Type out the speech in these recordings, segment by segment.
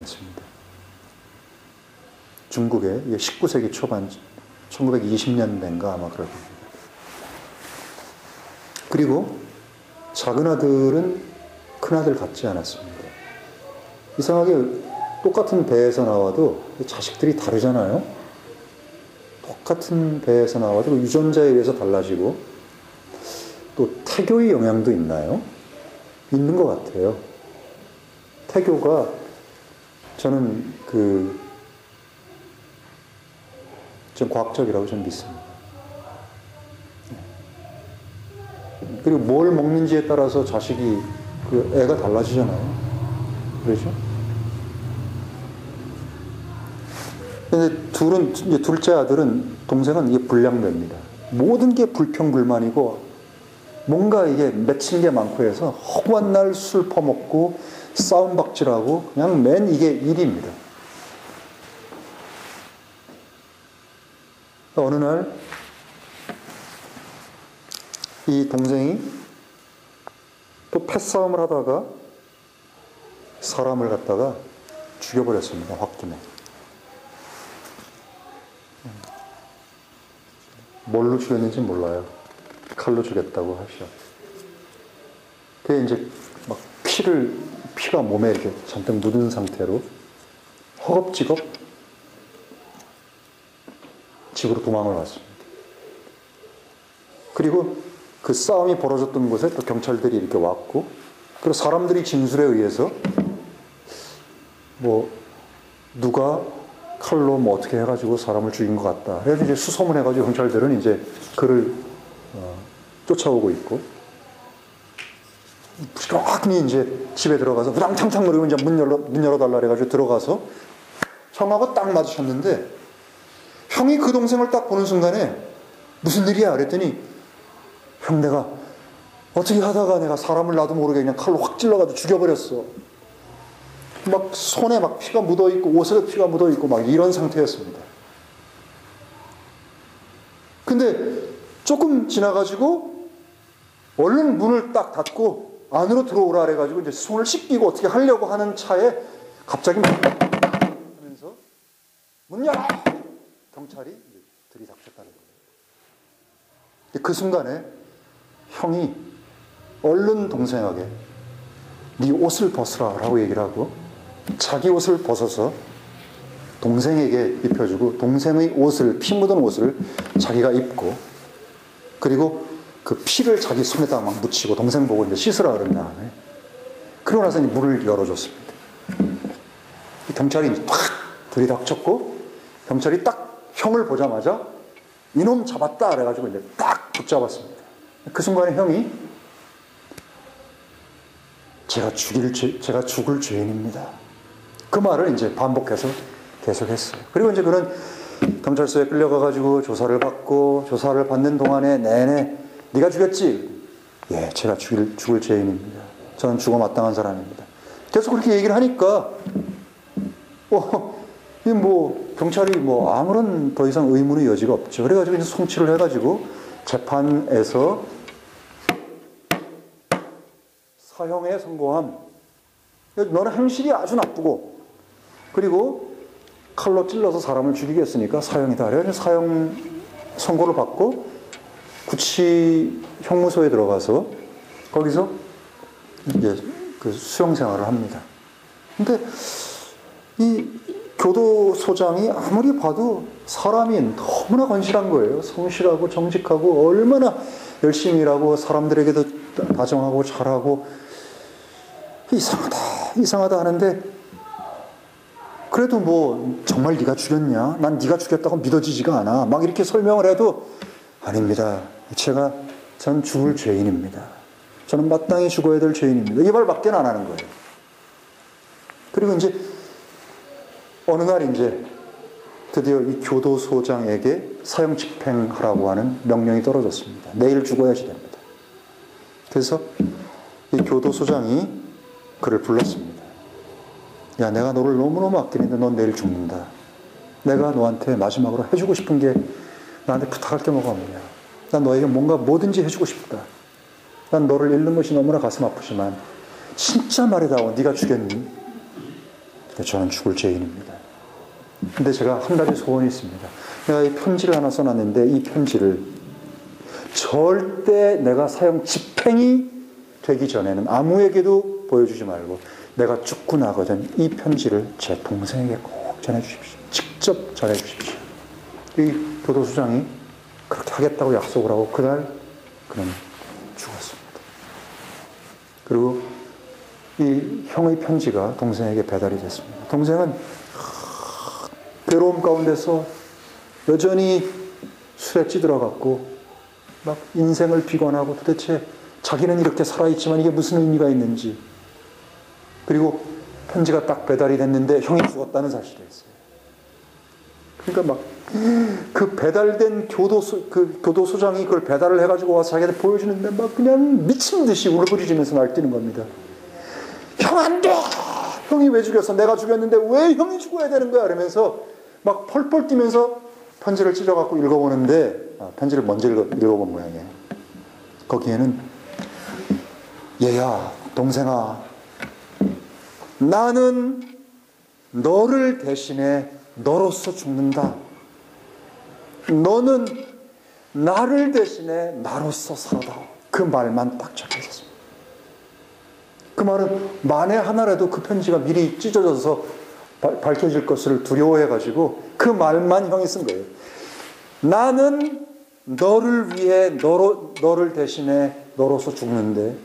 있습니다. 중국의 19세기 초반 1920년대인가 아마 그럴 겁니다. 그리고 작은 아들은 큰 아들 같지 않았습니다. 이상하게 똑같은 배에서 나와도 자식들이 다르잖아요. 똑같은 배에서 나와도 유전자에 의해서 달라지고, 또 태교의 영향도 있나요? 있는 것 같아요. 태교가 저는 좀 과학적이라고 좀 믿습니다. 그리고 뭘 먹는지에 따라서 자식이 애가 달라지잖아요. 그렇죠? 근데 둘째 아들은, 동생은 이게 불량배입니다. 모든 게 불평불만이고, 뭔가 이게 맺힌 게 많고 해서 허구한 날 술 퍼먹고 싸움박질하고 그냥 맨 이게 일입니다. 어느 날 이 동생이 또 패싸움을 하다가 사람을 갖다가 죽여버렸습니다. 홧김에. 뭘로 죽였는지 몰라요. 칼로 죽였다고 하시죠. 그게 이제 막 피가 몸에 이렇게 잔뜩 묻은 상태로 허겁지겁 집으로 도망을 왔습니다. 그리고 그 싸움이 벌어졌던 곳에 또 경찰들이 이렇게 왔고, 그리고 사람들이 진술에 의해서 누가 칼로 어떻게 해가지고 사람을 죽인 것 같다. 그래서 이제 수소문해가지고 경찰들은 이제 그를 쫓아오고 있고, 부지런히 이제 집에 들어가서 우당탕탕거리고 이제 문 열어달라 그래가지고 들어가서 형하고 딱 마주쳤는데, 형이 그 동생을 딱 보는 순간에 무슨 일이야? 그랬더니, 형, 내가 어떻게 하다가 내가 사람을 나도 모르게 그냥 칼로 확 찔러가지고 죽여버렸어. 막 손에 막 피가 묻어있고 옷에 피가 묻어있고 막 이런 상태였습니다. 근데 조금 지나가지고 얼른 문을 딱 닫고 안으로 들어오라 그래가지고 이제 손을 씻기고 어떻게 하려고 하는 차에 갑자기 하면서 문 열어! 경찰이 들이닥쳤다는 거예요. 그 순간에 형이 얼른 동생에게 네 옷을 벗으라 라고 얘기를 하고, 자기 옷을 벗어서 동생에게 입혀주고, 동생의 옷을, 피 묻은 옷을 자기가 입고, 그리고 그 피를 자기 손에다 막 묻히고 동생 보고 이제 씻으라 그런 다음에, 그러고 나서 이제 문을 열어줬습니다. 경찰이 이제 탁 들이닥쳤고, 경찰이 딱 형을 보자마자 이놈 잡았다 그래가지고 이제 딱 붙잡았습니다. 그 순간에 형이 제가 죽을 죄인입니다. 그 말을 이제 반복해서 계속했어요. 그리고 이제 그는 경찰서에 끌려가가지고 조사를 받고, 조사를 받는 동안에 내내 네가 죽였지? 예, 제가 죽을 죄인입니다. 저는 죽어 마땅한 사람입니다. 계속 그렇게 얘기를 하니까 경찰이 아무런 더 이상 의문의 여지가 없죠. 그래가지고 이제 송치를 해가지고 재판에서 사형에 선고함. 너는 행실이 아주 나쁘고, 그리고 칼로 찔러서 사람을 죽이게 했으니까 사형이다. 그래서 사형 선고를 받고 구치 형무소에 들어가서 거기서 이제 그 수용 생활을 합니다. 근데 이 교도소장이 아무리 봐도 사람이 너무나 건실한 거예요. 성실하고 정직하고 얼마나 열심히 일하고 사람들에게도 다정하고 잘하고, 이상하다 하는데, 그래도 정말 네가 죽였냐? 난 네가 죽였다고 믿어지지가 않아. 막 이렇게 설명을 해도 아닙니다. 전 죽을 죄인입니다. 저는 마땅히 죽어야 될 죄인입니다. 이 말밖에 안 하는 거예요. 그리고 이제 어느 날 이제 드디어 이 교도소장에게 사형 집행하라고 하는 명령이 떨어졌습니다. 내일 죽어야지 됩니다. 그래서 이 교도소장이 그를 불렀습니다. 야, 내가 너를 너무너무 아끼는데 넌 내일 죽는다. 내가 너한테 마지막으로 해주고 싶은 게, 나한테 부탁할 게 뭐가 없냐. 난 너에게 뭐든지 해주고 싶다. 난 너를 잃는 것이 너무나 가슴 아프지만 진짜 말이다. 네가 죽였니? 저는 죽을 죄인입니다. 근데 제가 한 가지 소원이 있습니다. 내가 이 편지를 하나 써놨는데 이 편지를 절대 내가 사형 집행이 되기 전에는 아무에게도 보여주지 말고 내가 죽고 나거든 이 편지를 제 동생에게 꼭 전해주십시오. 직접 전해주십시오. 이 교도소장이 그렇게 하겠다고 약속을 하고 그날 그는 죽었습니다. 그리고 이 형의 편지가 동생에게 배달이 됐습니다. 동생은 괴로움 가운데서 여전히 술에 찌들어갔고 막 인생을 비관하고 도대체 자기는 이렇게 살아있지만 이게 무슨 의미가 있는지, 그리고 편지가 딱 배달이 됐는데 형이 죽었다는 사실이었어요. 그러니까 막 그 배달된 교도소장이 그걸 배달을 해가지고 와서 자기한테 보여주는데 막 그냥 미친 듯이 울부짖으면서 날뛰는 겁니다. 형 안 돼! 형이 왜 죽였어? 내가 죽였는데 왜 형이 죽어야 되는 거야? 이러면서 막 펄펄 뛰면서 편지를 찢어갖고 읽어보는데, 편지를 먼저 읽어본 모양이에요. 거기에는 얘야, 동생아, 나는 너를 대신해 너로서 죽는다. 너는 나를 대신해 나로서 살아다. 그 말만 딱 적혀 있었습니다. 그 말은 만에 하나라도 그 편지가 미리 찢어져서 밝혀질 것을 두려워해가지고 그 말만 형이 쓴 거예요. 나는 너를 위해 너를 대신해 너로서 죽는데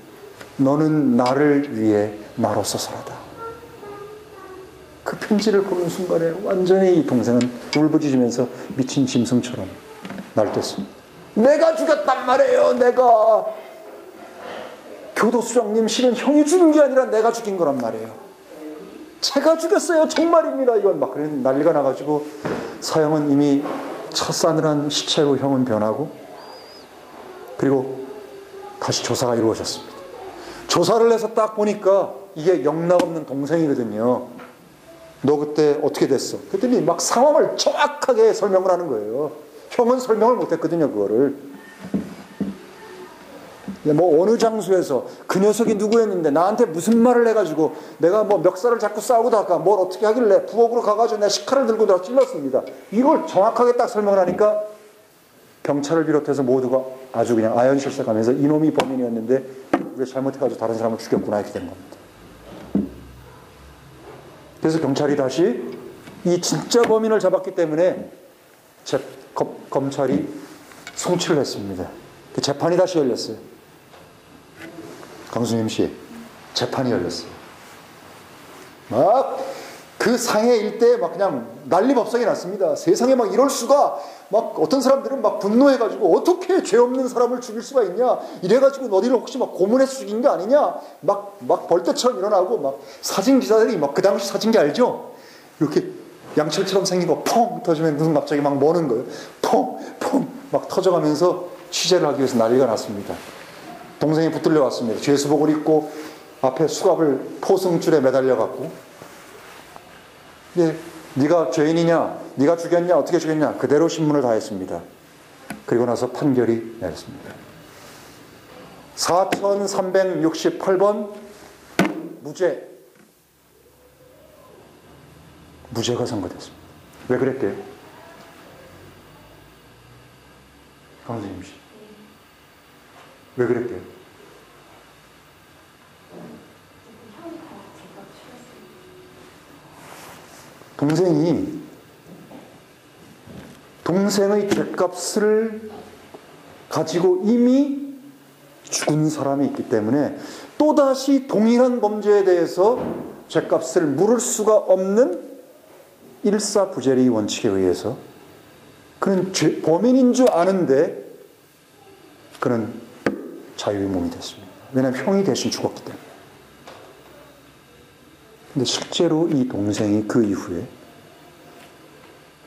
너는 나를 위해 나로서 살아다. 그 편지를 보는 순간에 완전히 이 동생은 울부짖으면서 미친 짐승처럼 날뛰었습니다. 내가 죽였단 말이에요. 내가. 교도소장님, 실은 형이 죽인 게 아니라 내가 죽인 거란 말이에요. 제가 죽였어요. 정말입니다. 이건 막 그런 난리가 나가지고 사형은 이미 첫 싸늘한 시체로 형은 변하고, 그리고 다시 조사가 이루어졌습니다. 조사를 해서 딱 보니까 이게 영락없는 동생이거든요. 너 그때 어떻게 됐어? 그랬더니 막 상황을 정확하게 설명을 하는 거예요. 형은 설명을 못했거든요, 그거를. 뭐 어느 장소에서 그 녀석이 누구였는데 나한테 무슨 말을 해가지고 내가 뭐 멱살을 잡고 싸우다가 뭘 어떻게 하길래 부엌으로 가가지고 내가 식칼을 들고 내가 찔렀습니다. 이걸 정확하게 딱 설명을 하니까 경찰을 비롯해서 모두가 아주 그냥 아연실색하면서 이놈이 범인이었는데 왜 잘못해가지고 다른 사람을 죽였구나 이렇게 된 겁니다. 그래서 경찰이 다시 이 진짜 범인을 잡았기 때문에 검찰이 송치를 했습니다. 그 재판이 다시 열렸어요. 강수님 씨, 재판이 열렸어요. 막 그 상해 일대에 막 그냥 난리법석이 났습니다. 세상에 막 이럴 수가, 막 어떤 사람들은 막 분노해가지고 어떻게 죄 없는 사람을 죽일 수가 있냐, 이래가지고 너희를 혹시 막 고문해서 죽인 게 아니냐, 막 벌떼처럼 일어나고, 막 사진 기사들이 막 그 당시 사진기 알죠? 이렇게 양철처럼 생긴 거 펑 터지면 눈 갑자기 막 머는 거예요. 펑 막 터져가면서 취재를 하기 위해서 난리가 났습니다. 동생이 붙들려 왔습니다. 죄수복을 입고 앞에 수갑을 포승줄에 매달려갖고, 네가 죄인이냐, 네가 죽였냐, 어떻게 죽였냐, 그대로 신문을 다 했습니다. 그리고 나서 판결이 내렸습니다. 4368번 무죄가 선고됐습니다. 왜 그랬대요? 강수님 씨, 왜 그랬대요? 동생의 죄값을 가지고 이미 죽은 사람이 있기 때문에 또다시 동일한 범죄에 대해서 죄값을 물을 수가 없는 일사부재리 원칙에 의해서 그는 범인인 줄 아는데 그는 자유의 몸이 됐습니다. 왜냐하면 형이 대신 죽었기 때문에. 근데 실제로 이 동생이 그 이후에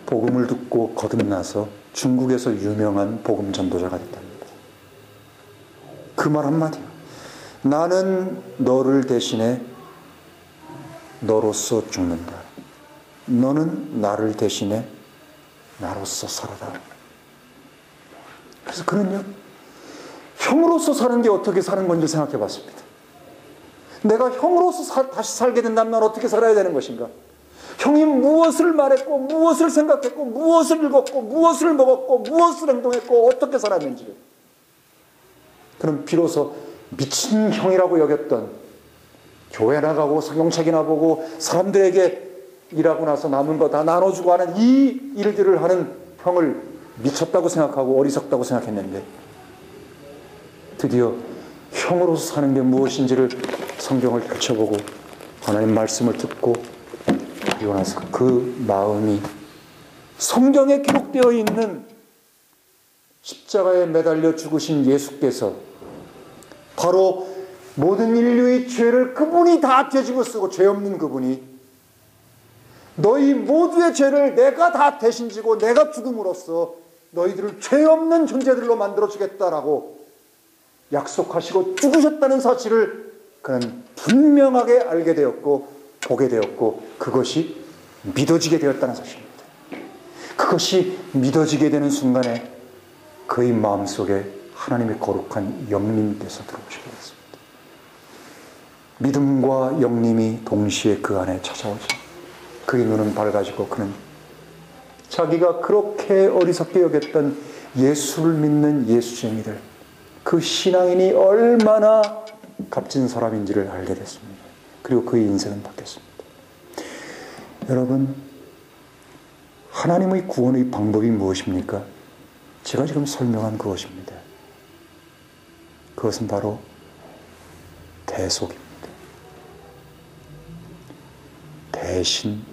복음을 듣고 거듭나서 중국에서 유명한 복음 전도자가 됐답니다. 그 말 한마디요. 나는 너를 대신해 너로서 죽는다. 너는 나를 대신해 나로서 살아라. 그래서 그는요, 형으로서 사는 게 어떻게 사는 건지 생각해 봤습니다. 내가 형으로서 다시 살게 된다면 난 어떻게 살아야 되는 것인가? 형이 무엇을 말했고 무엇을 생각했고 무엇을 읽었고 무엇을 먹었고 무엇을 행동했고 어떻게 살았는지를, 그는 비로소 미친 형이라고 여겼던, 교회 나가고 성경책이나 보고 사람들에게 일하고 나서 남은 거 다 나눠주고 하는 이 일들을 하는 형을 미쳤다고 생각하고 어리석다고 생각했는데, 드디어 형으로서 사는 게 무엇인지를 성경을 펼쳐보고 하나님 말씀을 듣고, 그리고 나서 그 마음이 성경에 기록되어 있는 십자가에 매달려 죽으신 예수께서 바로 모든 인류의 죄를 그분이 다 되지고 쓰고, 죄 없는 그분이 너희 모두의 죄를 내가 다 대신 지고 내가 죽음으로써 너희들을 죄 없는 존재들로 만들어 주겠다라고 약속하시고 죽으셨다는 사실을 그는 분명하게 알게 되었고 보게 되었고, 그것이 믿어지게 되었다는 사실입니다. 그것이 믿어지게 되는 순간에 그의 마음속에 하나님의 거룩한 영님께서 들어오시게 됐습니다. 믿음과 영님이 동시에 그 안에 찾아오죠. 그의 눈은 밝아지고 그는 자기가 그렇게 어리석게 여겼던 예수를 믿는 예수쟁이들, 그 신앙인이 얼마나 값진 사람인지를 알게 됐습니다. 그리고 그의 인생은 바뀌었습니다. 여러분, 하나님의 구원의 방법이 무엇입니까? 제가 지금 설명한 그것입니다. 그것은 바로 대속입니다. 대신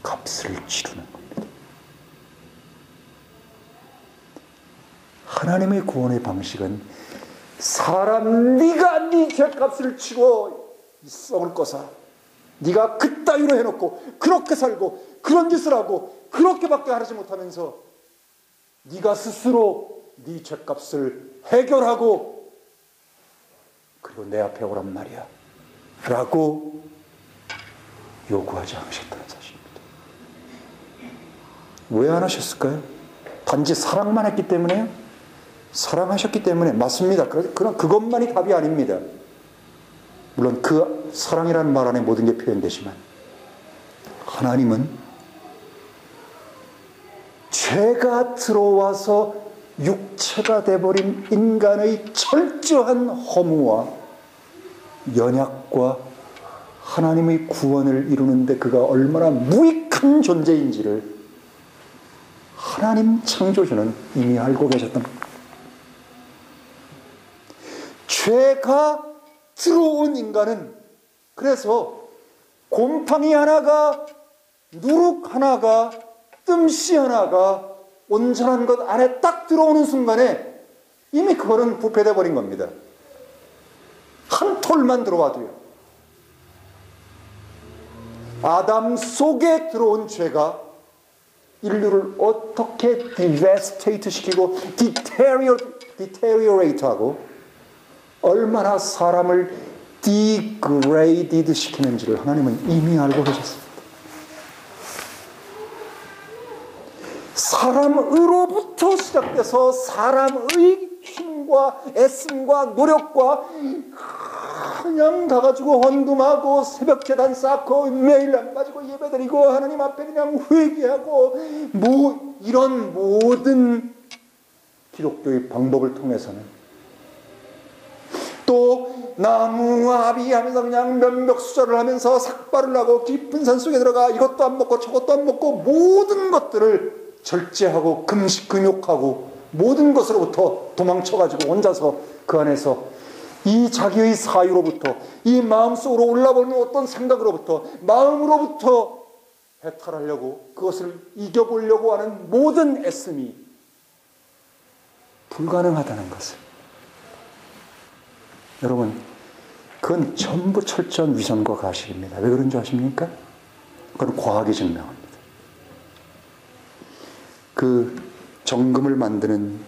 값을 치르는 겁니다. 하나님의 구원의 방식은 사람, 네가 네 죄값을 치고 썩을 거사, 네가 그따위로 해놓고 그렇게 살고 그런 짓을 하고 그렇게밖에 하지 못하면서 네가 스스로 네 죄값을 해결하고 그리고 내 앞에 오란 말이야 라고 요구하지 않으셨다는 사실입니다. 왜 안 하셨을까요? 단지 사랑만 했기 때문에요? 사랑하셨기 때문에 맞습니다. 그러나 그것만이 답이 아닙니다. 물론 그 사랑이라는 말 안에 모든 게 표현되지만, 하나님은 죄가 들어와서 육체가 돼버린 인간의 철저한 허무와 연약과 하나님의 구원을 이루는데 그가 얼마나 무익한 존재인지를 하나님 창조주는 이미 알고 계셨던 겁니다. 죄가 들어온 인간은 그래서 곰팡이 하나가, 누룩 하나가, 뜸씨 하나가 온전한 것 안에 딱 들어오는 순간에 이미 그거는 부패돼 버린 겁니다. 한 톨만 들어와도요. 아담 속에 들어온 죄가 인류를 어떻게 디베스테이트 시키고 디테리오레이트 하고 얼마나 사람을 디그레이디드 시키는지를 하나님은 이미 알고 계셨습니다. 사람으로부터 시작돼서 사람의 힘과 애씀과 노력과 그냥 가가지고 헌금하고 새벽재단 쌓고 매일 안 빠지고 예배드리고 하나님 앞에 그냥 회개하고 이런 모든 기독교의 방법을 통해서는 또 나무아비 하면서 그냥 면벽수절을 하면서 삭발을 하고 깊은 산속에 들어가 이것도 안 먹고 저것도 안 먹고 모든 것들을 절제하고 금식금욕하고 모든 것으로부터 도망쳐가지고 혼자서 그 안에서 이 자기의 사유로부터 이 마음속으로 올라오는 어떤 생각으로부터 마음으로부터 해탈하려고 그것을 이겨보려고 하는 모든 애씀이 불가능하다는 것을, 여러분, 그건 전부 철저한 위선과 가식입니다. 왜 그런 줄 아십니까? 그건 과학이 증명합니다. 그 정금을 만드는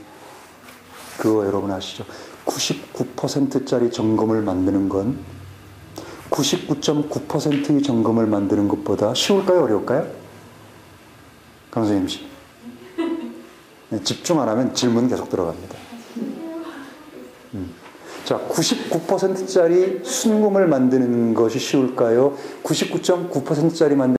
그거 여러분 아시죠? 99%짜리 정금을 만드는 건 99.9%의 정금을 만드는 것보다 쉬울까요? 어려울까요? 강선임 씨. 집중 안 하면 질문 계속 들어갑니다. 자, 99%짜리 순금을 만드는 것이 쉬울까요? 99.9%짜리 만드는